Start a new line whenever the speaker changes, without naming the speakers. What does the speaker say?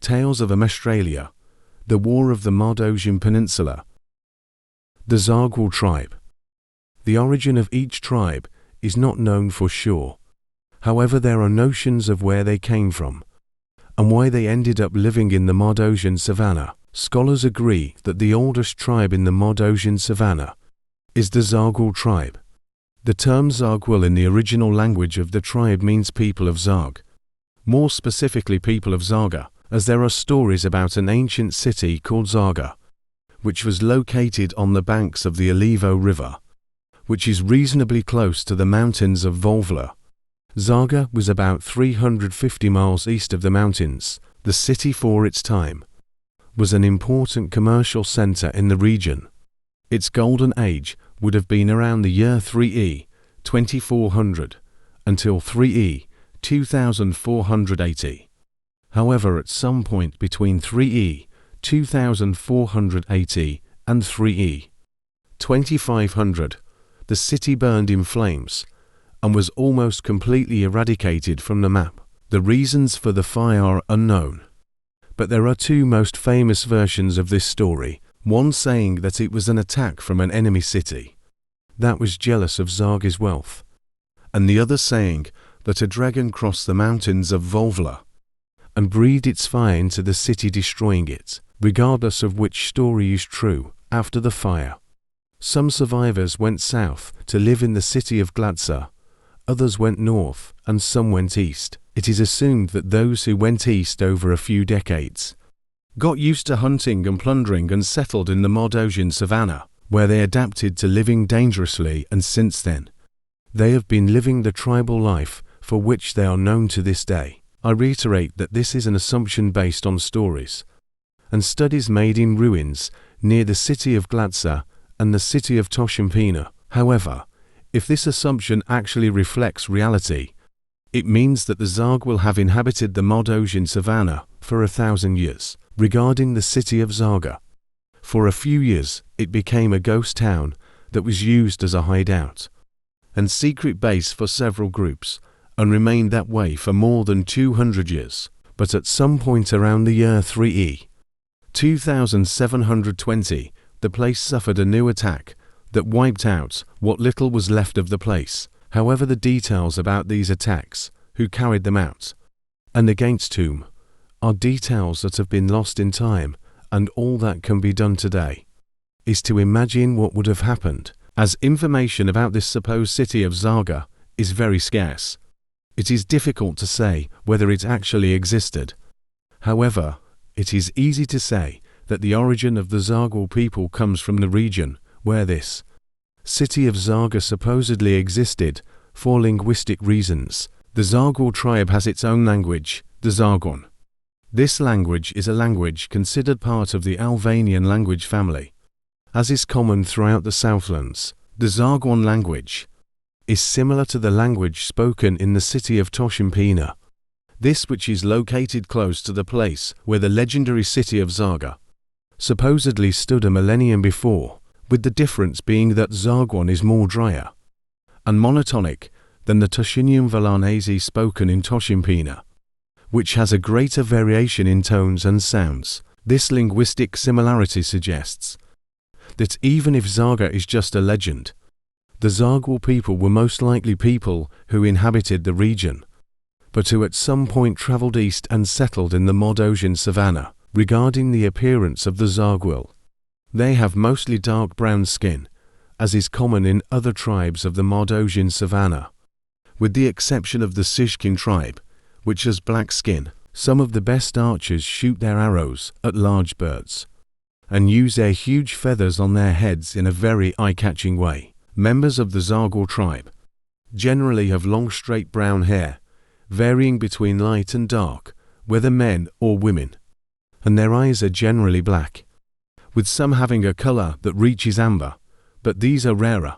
Tales of Amestralia, the War of the Madosian Peninsula. The Zarguil tribe. The origin of each tribe is not known for sure. However, there are notions of where they came from and why they ended up living in the Madosian savanna. Scholars agree that the oldest tribe in the Madosian savanna is the Zarguil tribe. The term Zarguil in the original language of the tribe means people of Zarg, more specifically people of Zarga, as there are stories about an ancient city called Zarga, which was located on the banks of the Alivo River, which is reasonably close to the mountains of Volvla. Zarga was about 350 miles east of the mountains. The city for its time was an important commercial center in the region. Its golden age would have been around the year 3E 2400 until 3E 2480. However, at some point between 3E 2480 and 3E 2500, the city burned in flames and was almost completely eradicated from the map. The reasons for the fire are unknown, but there are two most famous versions of this story, one saying that it was an attack from an enemy city that was jealous of Zarg's wealth, and the other saying that a dragon crossed the mountains of Volvla and breathed its fire into the city, destroying it. Regardless of which story is true, after the fire, some survivors went south to live in the city of Gladsa, others went north, and some went east. It is assumed that those who went east over a few decades got used to hunting and plundering and settled in the Madosian savanna, where they adapted to living dangerously, and since then, they have been living the tribal life for which they are known to this day. I reiterate that this is an assumption based on stories and studies made in ruins near the city of Gladsa and the city of Toshimpina. However, if this assumption actually reflects reality, it means that the Zarguil have inhabited the Madosian savanna for 1,000 years. Regarding the city of Zarga, for a few years it became a ghost town that was used as a hideout and secret base for several groups, and remained that way for more than 200 years. But at some point around the year 3E 2720, the place suffered a new attack that wiped out what little was left of the place. However, the details about these attacks, who carried them out, and against whom, are details that have been lost in time, and all that can be done today is to imagine what would have happened, as information about this supposed city of Zarga is very scarce. It is difficult to say whether it actually existed. However, it is easy to say that the origin of the Zarguil people comes from the region where this city of Zarga supposedly existed for linguistic reasons. The Zarguil tribe has its own language, the Zargon. This language is a language considered part of the Albanian language family, as is common throughout the Southlands. The Zargon language is similar to the language spoken in the city of Toshimpina, this which is located close to the place where the legendary city of Zarga supposedly stood a millennium before, with the difference being that Zargon is more drier and monotonic than the Tuscinian Velanese spoken in Toshimpina, which has a greater variation in tones and sounds. This linguistic similarity suggests that even if Zarga is just a legend, the Zarguil people were most likely people who inhabited the region, but who at some point traveled east and settled in the Madosian savanna. Regarding the appearance of the Zarguil, they have mostly dark brown skin, as is common in other tribes of the Madosian savanna, with the exception of the Sishkin tribe, which has black skin. Some of the best archers shoot their arrows at large birds and use their huge feathers on their heads in a very eye-catching way. Members of the Zarguil tribe generally have long straight brown hair, varying between light and dark, whether men or women, and their eyes are generally black, with some having a color that reaches amber, but these are rarer.